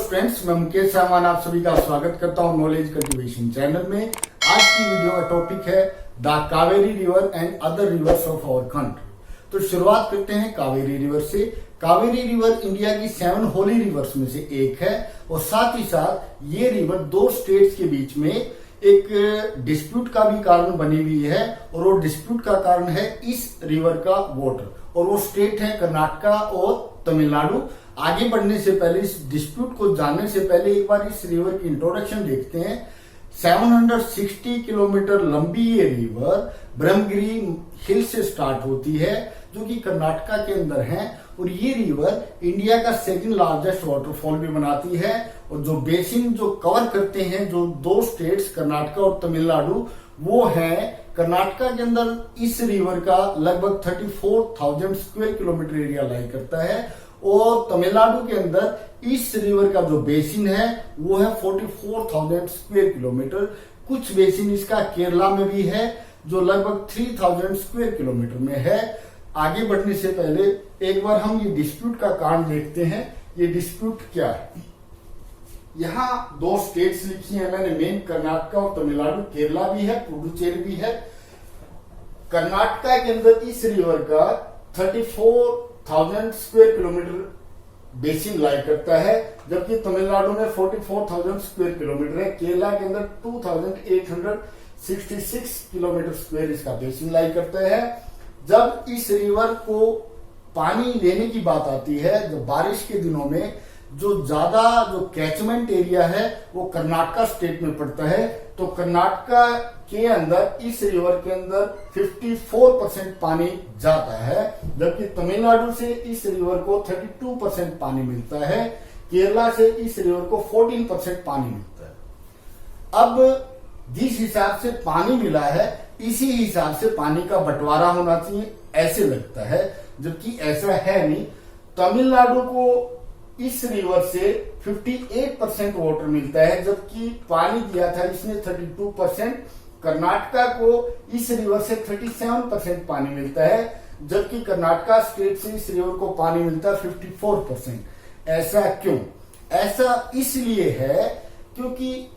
Friends, मैं मुकेश सामान आप सभी का स्वागत करता हूं नॉलेज कल्टीवेशन चैनल में। आज की वीडियो का टॉपिक है the Kaveri river and other rivers of our country. तो शुरुआत करते हैं कावेरी रिवर से। कावेरी रिवर इंडिया की 7 होली रिवर्स में से एक है और साथ ही साथ ये रिवर 2 स्टेट्स के बीच में एक डिस्प्यूट का भी कारण बनी हुई है और वो डिस्प्यूट का कारण है इस रिवर का वाटर, और वो स्टेट है कर्नाटका और तमिलनाडु। आगे बढ़ने से पहले, इस डिस्प्यूट को जानने से पहले एक बार इस रिवर की इंट्रोडक्शन देखते हैं। 760 किलोमीटर लंबी ये रिवर ब्रह्मगिरी हिल से स्टार्ट होती है जो कि कर्नाटका के अंदर है, और ये रिवर इंडिया का सेकंड लार्जेस्ट वाटरफॉल भी बनाती है। और जो बेसिन जो कवर करते हैं जो 2 स्टेट्स कर्नाटका और तमिलनाडु, वो है कर्नाटका के अंदर इस रिवर का लगभग 34,000 स्क्वायर किलोमीटर एरिया लाई करता है, और तमिलनाडु के अंदर इस रिवर का जो बेसिन है वो है 44,000 स्क्वायर किलोमीटर। कुछ बेसिन इसका केरला में भी है जो लगभग 3,000 स्क्वायर किलोमीटर में है। आगे बढ़ने से पहले एक बार हम ये डिस्प्यूट का कारण देखते हैं। ये डिस्प्यूट क्या है? यहाँ 2 स्टेट्स लिखी है मैंने, मेन कर्नाटका और तमिलनाडु। केरला भी है, पुडुचेरी भी है। कर्नाटका के अंदर इस रिवर का 34,000 स्क्वायर किलोमीटर बेसिन लाई करता है, जबकि तमिलनाडु में 44,000 स्क्वायर किलोमीटर है। केरला के अंदर 2,866 किलोमीटर स्क्वायर इसका बेसिन लाई करता है। जब इस रिवर को पानी लेने की बात आती है, जब बारिश के दिनों में जो ज्यादा जो कैचमेंट एरिया है वो कर्नाटका स्टेट में पड़ता है, तो कर्नाटका के अंदर इस रिवर के अंदर 54% पानी जाता है, जबकि तमिलनाडु से इस रिवर को 32% पानी मिलता है। केरला से इस रिवर को 14% पानी मिलता है। अब जिस हिसाब से पानी मिला है इसी हिसाब से पानी का बंटवारा होना चाहिए, ऐसे लगता है, जबकि ऐसा है नहीं। तमिलनाडु को इस रिवर से 58% वाटर मिलता है, जबकि पानी दिया था इसने 32%। कर्नाटका को इस रिवर से 37% पानी मिलता है, जबकि कर्नाटका स्टेट से इस रिवर को पानी मिलता है 54%। ऐसा क्यों? ऐसा इसलिए है क्योंकि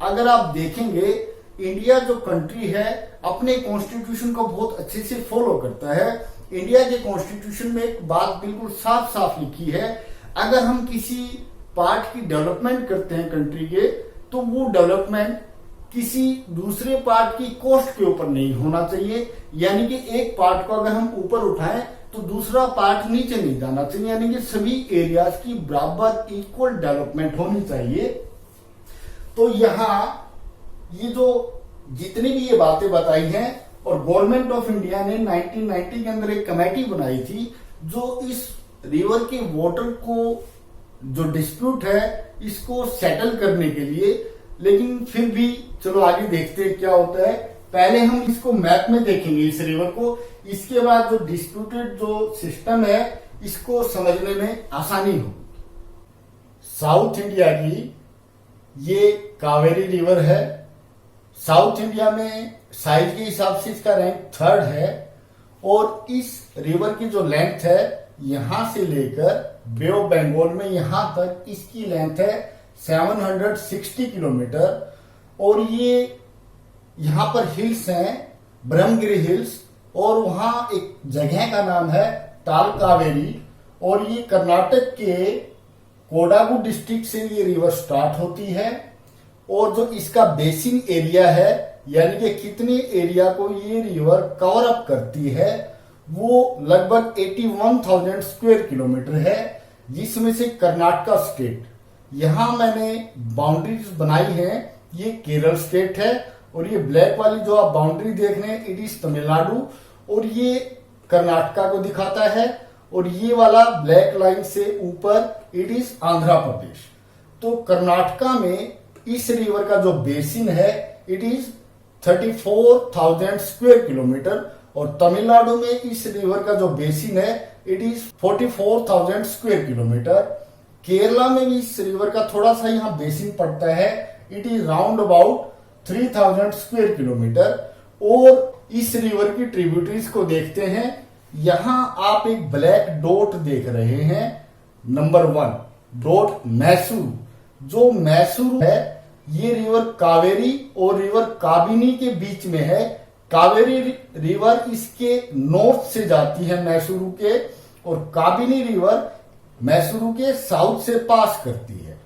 अगर आप देखेंगे इंडिया जो कंट्री है अपने कॉन्स्टिट्यूशन को बहुत अच्छे से फॉलो करता है। इंडिया के कॉन्स्टिट्यूशन में एक बात बिल्कुल साफ साफ लिखी है, अगर हम किसी पार्ट की डेवलपमेंट करते हैं कंट्री के, तो वो डेवलपमेंट किसी दूसरे पार्ट की कॉस्ट के ऊपर नहीं होना चाहिए। यानी कि एक पार्ट को अगर हम ऊपर उठाएं तो दूसरा पार्ट नीचे नहीं जाना चाहिए, यानी कि सभी एरियाज की बराबर इक्वल डेवलपमेंट होनी चाहिए। तो यहाँ ये जो जितनी भी ये बातें बताई हैं, और गवर्नमेंट ऑफ इंडिया ने 1990 के अंदर एक कमेटी बनाई थी जो इस रिवर के वाटर को जो डिस्प्यूट है इसको सेटल करने के लिए। लेकिन फिर भी चलो आगे देखते हैं क्या होता है। पहले हम इसको मैप में देखेंगे इस रिवर को, इसके बाद जो डिस्प्यूटेड जो सिस्टम है इसको समझने में आसानी होगी। साउथ इंडिया की ये कावेरी रिवर है। साउथ इंडिया में साइज के हिसाब से इसका रैंक 3rd है, और इस रिवर की जो लेंथ है यहां से लेकर बे ऑफ बंगाल में यहां तक इसकी लेंथ है 760 किलोमीटर। और ये यहां पर हिल्स हैं, ब्रह्मगिरी हिल्स, और वहां एक जगह का नाम है ताल कावेरी, और ये कर्नाटक के कोडागु डिस्ट्रिक्ट से ये रिवर स्टार्ट होती है। और जो इसका बेसिन एरिया है, यानी कि कितने एरिया को ये रिवर कवर अप करती है, वो लगभग 81,000 स्क्वायर किलोमीटर है, जिसमें से कर्नाटका स्टेट, यहां मैंने बाउंड्रीज बनाई है, ये केरल स्टेट है, और ये ब्लैक वाली जो आप बाउंड्री देख रहे हैं इट इज तमिलनाडु, और ये कर्नाटका को दिखाता है, और ये वाला ब्लैक लाइन से ऊपर इट इज आंध्र प्रदेश। तो कर्नाटका में इस रिवर का जो बेसिन है इट इज 34,000 स्क्वायर किलोमीटर, और तमिलनाडु में इस रिवर का जो बेसिन है it is 44,000 square kilometre. Kerala में भी इस रिवर का थोड़ा सा यहाँ बेसिन पड़ता है, it is round about 3,000 square kilometre. और इस रिवर की ट्रिब्यूटरीज को देखते हैं। यहां आप एक ब्लैक डॉट देख रहे हैं, नंबर 1 डॉट मैसूर। जो मैसूरू है ये रिवर कावेरी और रिवर काबिनी के बीच में है। कावेरी रिवर इसके नॉर्थ से जाती है मैसूरू के, और काबिनी रिवर मैसूरू के साउथ से पास करती है।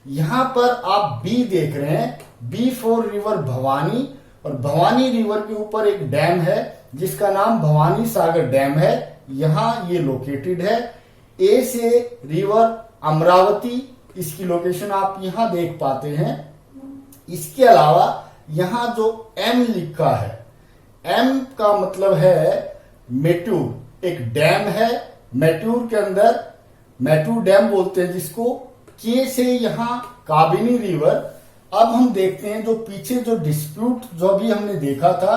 यहां पर आप बी देख रहे हैं, बी फॉर रिवर भवानी, और भवानी रिवर के ऊपर एक डैम है जिसका नाम भवानी सागर डैम है, यहां ये लोकेटेड है। ए से रिवर अमरावती, इसकी लोकेशन आप यहां देख पाते हैं। इसके अलावा यहां जो एम लिखा है, एम का मतलब है मेट्यूर, एक डैम है मेट्यूर के अंदर, मेट्यूर डैम बोलते हैं जिसको। के से यहां काबिनी रिवर। अब हम देखते हैं जो पीछे जो डिस्प्यूट जो अभी हमने देखा था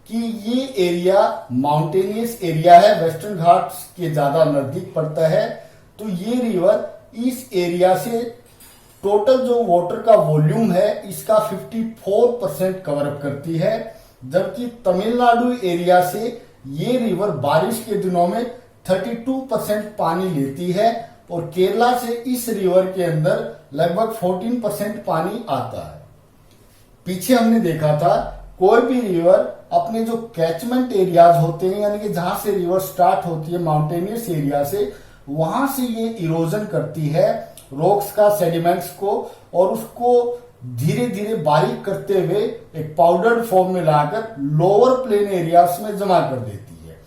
कि ये एरिया माउंटेनियस एरिया है, वेस्टर्न घाट्स के ज्यादा नजदीक पड़ता है, तो ये रिवर इस एरिया से टोटल जो वाटर का वॉल्यूम है इसका 54% कवर अप करती है, जबकि तमिलनाडु एरिया से ये रिवर बारिश के दिनों में 32% पानी लेती है, और केरला से इस रिवर के अंदर लगभग 14% पानी आता है। पीछे हमने देखा था कोई भी रिवर अपने जो कैचमेंट एरियाज होते हैं, यानी कि जहां से रिवर स्टार्ट होती है माउंटेनियस एरिया से, वहां से ये इरोजन करती है रॉक्स का, सेडिमेंट्स को, और उसको धीरे धीरे बारीक करते हुए एक पाउडर्ड फॉर्म में लाकर लोअर प्लेन एरियाज में जमा कर देती है।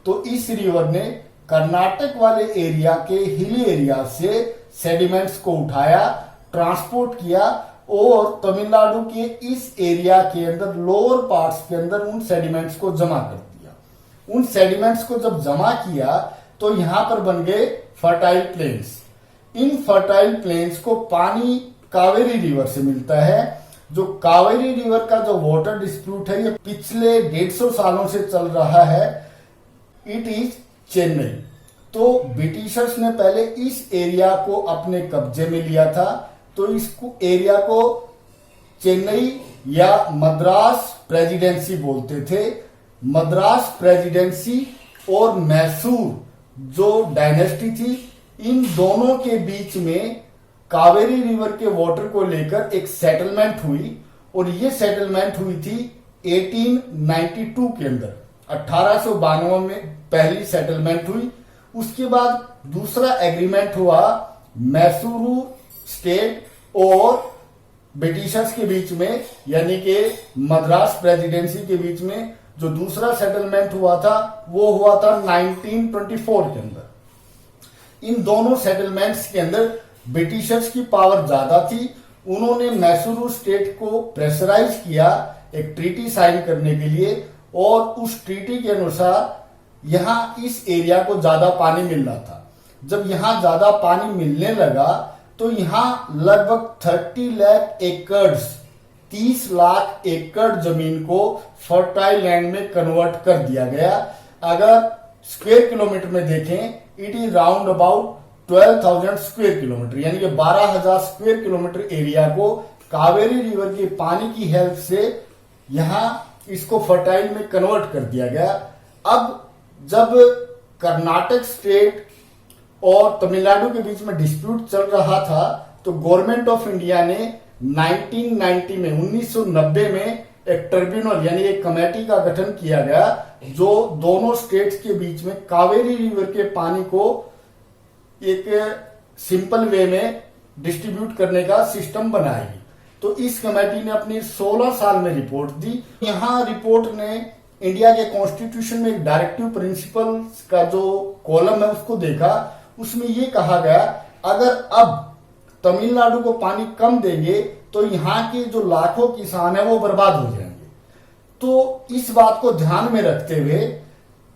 तो इस रिवर ने कर्नाटक वाले एरिया के हिली एरिया से सेडिमेंट्स को उठाया, ट्रांसपोर्ट किया, और तमिलनाडु के इस एरिया के अंदर लोअर पार्ट्स के अंदर उन सेडिमेंट्स को जमा कर दिया। उन सेडिमेंट्स को जब जमा किया तो यहां पर बन गए फर्टाइल प्लेन्स। इन फर्टाइल प्लेन्स को पानी कावेरी रिवर से मिलता है। जो कावेरी रिवर का जो वाटर डिस्प्यूट है ये पिछले 150 सालों से चल रहा है। It is Chennai. तो ब्रिटिशर्स ने पहले इस एरिया को अपने कब्जे में लिया था, तो इसको एरिया को चेन्नई या मद्रास प्रेसिडेंसी बोलते थे। मद्रास प्रेसिडेंसी और मैसूर जो डायनेस्टी थी, इन दोनों के बीच में कावेरी रिवर के वाटर को लेकर एक सेटलमेंट हुई, और ये सेटलमेंट हुई थी 1892 के अंदर। 1892 में पहली सेटलमेंट हुई। उसके बाद दूसरा एग्रीमेंट हुआ मैसूरू स्टेट और ब्रिटिशर्स के बीच में, यानी कि मद्रास प्रेसिडेंसी के बीच में जो दूसरा सेटलमेंट हुआ था वो हुआ था 1924 के अंदर। इन दोनों सेटलमेंट्स के अंदर ब्रिटिशर्स की पावर ज्यादा थी। उन्होंने मैसूरू स्टेट को प्रेशराइज किया एक ट्रीटी साइन करने के लिए, और उस ट्रीटी के अनुसार यहां इस एरिया को ज्यादा पानी मिलना था। जब यहां ज्यादा पानी मिलने लगा तो यहां लगभग 30 लाख एकड़ 30 लाख एकड़ जमीन को फर्टाइल लैंड में कन्वर्ट कर दिया गया। अगर स्क्वायर किलोमीटर में देखें, it is round about 12,000 square kilometre, यानी कि 12,000 स्क्वायर किलोमीटर एरिया को कावेरी रिवर के पानी की हेल्प से यहां इसको फर्टाइल में कन्वर्ट कर दिया गया। अब जब कर्नाटक स्टेट और तमिलनाडु के बीच में डिस्प्यूट चल रहा था, तो गवर्नमेंट ऑफ इंडिया ने 1990 में 1990 में एक ट्रिब्यूनल यानी एक कमेटी का गठन किया गया जो दोनों स्टेट्स के बीच में कावेरी रिवर के पानी को एक सिंपल वे में डिस्ट्रीब्यूट करने का सिस्टम बनाएगी। तो इस कमेटी ने अपनी 16 साल में रिपोर्ट दी। यहां रिपोर्ट ने इंडिया के कॉन्स्टिट्यूशन में एक डायरेक्टिव प्रिंसिपल का जो कॉलम है उसको देखा। उसमें ये कहा गया अगर अब तमिलनाडु को पानी कम देंगे तो यहाँ के जो लाखों किसान है वो बर्बाद हो जाएंगे। तो इस बात को ध्यान में रखते हुए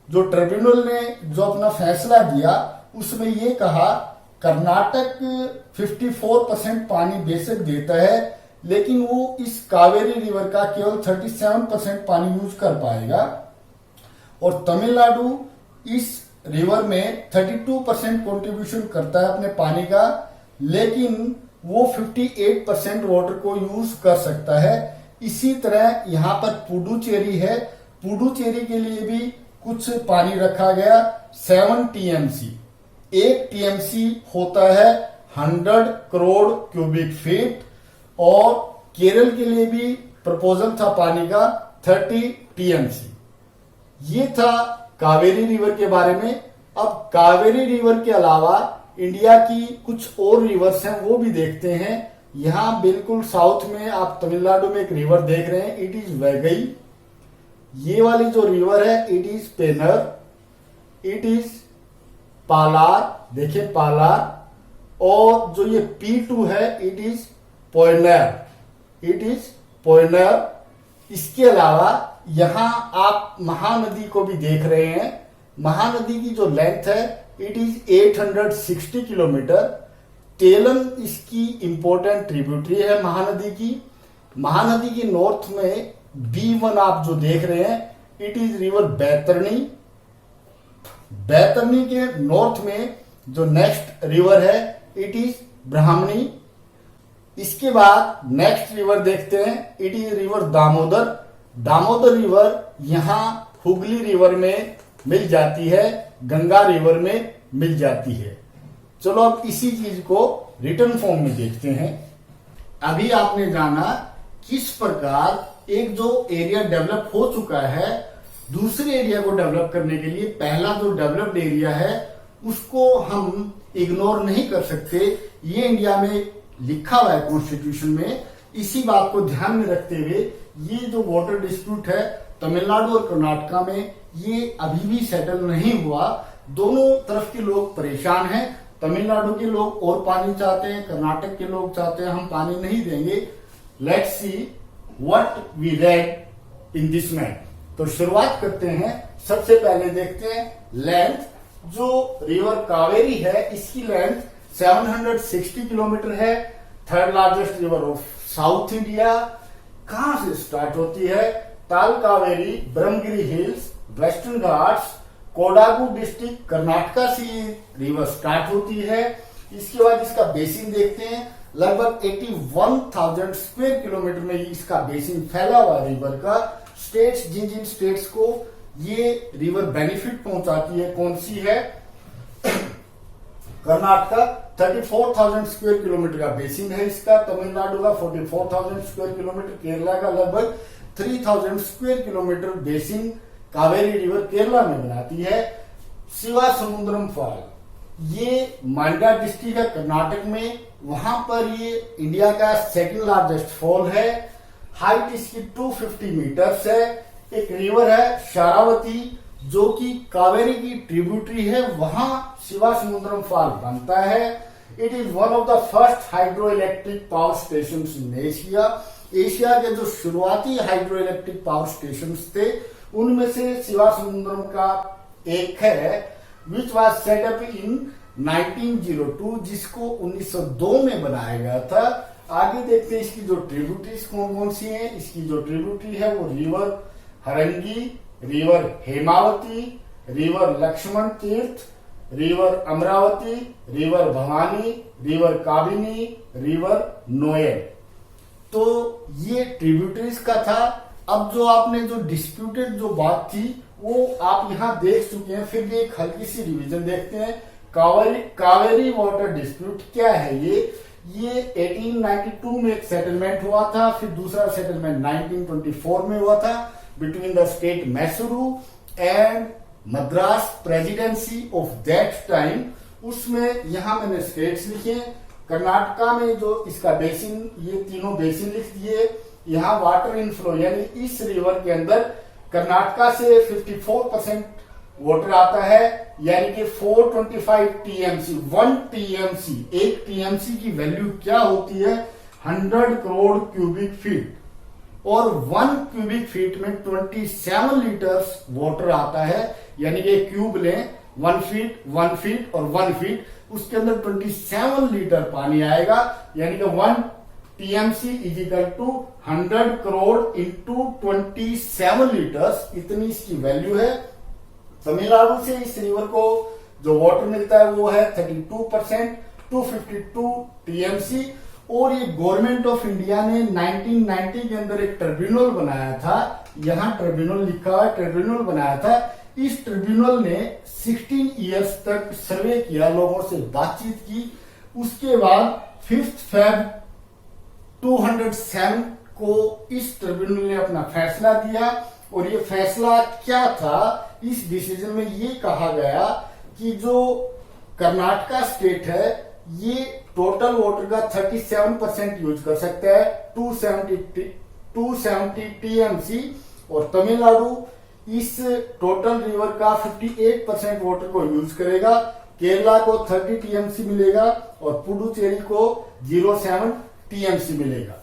जो ट्रिब्यूनल ने जो अपना फैसला दिया उसमें ये कहा कर्नाटक 54% पानी बेशक देता है, लेकिन वो इस कावेरी रिवर का केवल 37% पानी यूज कर पाएगा, और तमिलनाडु इस रिवर में 32% कंट्रीब्यूशन करता है अपने पानी का, लेकिन वो 58% वाटर को यूज कर सकता है। इसी तरह यहाँ पर पुडुचेरी है, पुडुचेरी के लिए भी कुछ पानी रखा गया 7 टीएमसी। 1 टीएमसी होता है 100 करोड़ क्यूबिक फीट, और केरल के लिए भी प्रपोजल था पानी का 30 टीएमसी। ये था कावेरी रिवर के बारे में। अब कावेरी रिवर के अलावा इंडिया की कुछ और रिवर्स हैं, वो भी देखते हैं। यहां बिल्कुल साउथ में आप तमिलनाडु में एक रिवर देख रहे हैं, इट इज वैगई। ये वाली जो रिवर है it is Pennar, it is Palar, देखिए पालार। और जो ये P2 है it is Ponnaiyar, it is Ponnaiyar. इसके अलावा यहां आप महानदी को भी देख रहे हैं। महानदी की जो लेंथ है इट इज 860 किलोमीटर। तेलन इसकी इंपॉर्टेंट ट्रिब्यूटरी है महानदी की। महानदी की नॉर्थ में B1 आप जो देख रहे हैं it is river Baitarani. Baitarani के नॉर्थ में जो नेक्स्ट रिवर है इट इज ब्राह्मणी। इसके बाद नेक्स्ट रिवर देखते हैं, it is river Damodar. Damodar river यहां हुगली रिवर में मिल जाती है, गंगा रिवर में मिल जाती है। चलो अब इसी चीज को रिटर्न फॉर्म में देखते हैं। अभी आपने जाना किस प्रकार एक जो एरिया डेवलप हो चुका है दूसरे एरिया को डेवलप करने के लिए, पहला जो डेवलप्ड एरिया है उसको हम इग्नोर नहीं कर सकते। ये इंडिया में लिखा हुआ है कॉन्स्टिट्यूशन में। इसी बात को ध्यान में रखते हुए ये जो वाटर डिस्प्यूट है तमिलनाडु और कर्नाटका में, ये अभी भी सेटल नहीं हुआ। दोनों तरफ के लोग परेशान हैं। तमिलनाडु के लोग और पानी चाहते हैं, कर्नाटक के लोग चाहते हैं हम पानी नहीं देंगे। Let's see what we read in this map. तो शुरुआत करते हैं। सबसे पहले देखते हैं लेंथ। जो रिवर कावेरी है इसकी लेंथ 760 किलोमीटर है। Third largest river of south India. कहां से स्टार्ट होती है? ताल Kaveri, Brahmagiri hills, western Ghats, Kodagu district Karnataka से रिवर स्टार्ट होती है। इसके बाद इसका बेसिन देखते हैं। लगभग 81,000 स्क्वायर किलोमीटर में इसका बेसिन फैला हुआ है रिवर का। स्टेट्स, जिन जिन स्टेट्स को ये रिवर बेनिफिट पहुंचाती है कौन सी है? कर्नाटका 34,000 स्क्वायर किलोमीटर का बेसिन है इसका। तमिलनाडु का 44,000 स्क्वायर किलोमीटर। केरला का लगभग 3,000 square kilometre basin Kaveri river Kerala में बनाती है। शिवा समुद्रम फॉल ये मांडा डिस्ट्रिक्ट है कर्नाटक में। वहां पर ये इंडिया का सेकंड लार्जेस्ट फॉल है। हाइट इसकी 250 मीटर्स है। एक रिवर है शारावती जो कि कावेरी की ट्रिब्यूटरी है, वहां शिवा समुद्रम फॉल बनता है। It is one of the first hydro electric power station in Asia. Asia के जो शुरुआती हाइड्रो इलेक्ट्रिक पावर स्टेशन थे उनमें से शिवा समुद्रम का एक है, which was set up in 1902, जिसको 1902 में बनाया गया था। आगे देखते हैं इसकी जो ट्रिब्यूटरीज कौन कौन सी हैं। इसकी जो ट्रिब्यूटरी है वो river Harangi, river Hemavati, river Lakshmana Tirtha, river Amaravati, river Bhavani, river Kabini, river Noyyal. तो ये ट्रिब्यूटरीज का था। अब जो आपने जो डिस्प्यूटेड जो बात थी वो आप यहां देख चुके हैं। फिर भी एक हल्की सी रिवीजन देखते हैं। कावेरी वाटर डिस्प्यूट क्या है? ये 1892 में एक सेटलमेंट हुआ था। फिर दूसरा सेटलमेंट 1924 में हुआ था between the state Mysuru and Madras presidency of that time. उसमें यहां मैंने स्टेट्स लिखे। कर्नाटका में जो इसका बेसिन, ये तीनों बेसिन लिख दिए। यहाँ वाटर इनफ्लो यानी इस रिवर के अंदर कर्नाटका से 54% वाटर आता है, यानी कि 425 टीएमसी। 1 टीएमसी, 1 टीएमसी की वैल्यू क्या होती है? 100 करोड़ क्यूबिक फीट। और 1 क्यूबिक फीट में 27 लीटर्स वाटर आता है, यानी कि क्यूब लें 1 फीट, 1 फीट और 1 फीट, उसके अंदर 27 लीटर पानी आएगा, यानी कि 1 TMC is equal to 100 crore into 27 litres. इतनी इसकी वैल्यू है। तमिलनाडु से इस रिवर को जो वाटर मिलता है वो है 32%, 252 टीएमसी। और ये गवर्नमेंट ऑफ इंडिया ने 1990 के अंदर एक ट्रिब्यूनल बनाया था। यहां ट्रिब्यूनल लिखा हुआ है, ट्रिब्यूनल बनाया था। इस ट्रिब्यूनल ने 16 इयर्स तक सर्वे किया, लोगों से बातचीत की, उसके बाद 5 Feb 207 को इस ट्रिब्यूनल ने अपना फैसला दिया। और ये फैसला क्या था? इस डिसीजन में ये कहा गया कि जो कर्नाटका स्टेट है ये टोटल वाटर का 37% यूज कर सकता है, 270 टीएमसी, और तमिलनाडु इस टोटल रिवर का 58% वाटर को यूज करेगा। केरला को 30 टीएमसी मिलेगा और पुडुचेरी को 07 टीएमसी मिलेगा।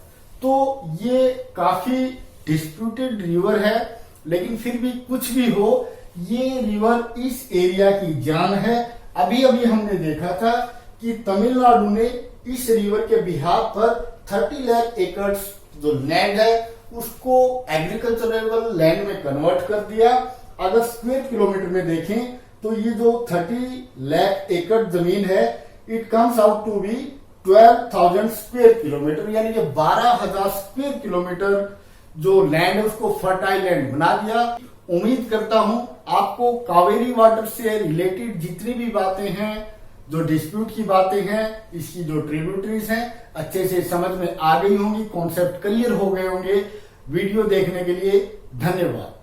तो ये काफी डिस्प्यूटेड रिवर है, लेकिन फिर भी कुछ भी हो, ये रिवर इस एरिया की जान है। अभी अभी हमने देखा था कि तमिलनाडु ने इस रिवर के बिहाफ पर 30 लाख एकड़ जो लैंड है उसको एग्रीकल्चरेबल लैंड में कन्वर्ट कर दिया। अगर स्क्वायर किलोमीटर में देखें तो ये जो 30 लाख एकड़ जमीन है, it comes out to be 12,000 square kilometre, यानी कि 12,000 स्क्वायर किलोमीटर जो लैंड है उसको फर्टाइल लैंड बना दिया। उम्मीद करता हूं आपको कावेरी वाटर से रिलेटेड जितनी भी बातें हैं, जो डिस्प्यूट की बातें हैं, इसकी जो ट्रिब्यूटरीज हैं, अच्छे से समझ में आ गई होंगी, कॉन्सेप्ट क्लियर हो गए होंगे। वीडियो देखने के लिए धन्यवाद।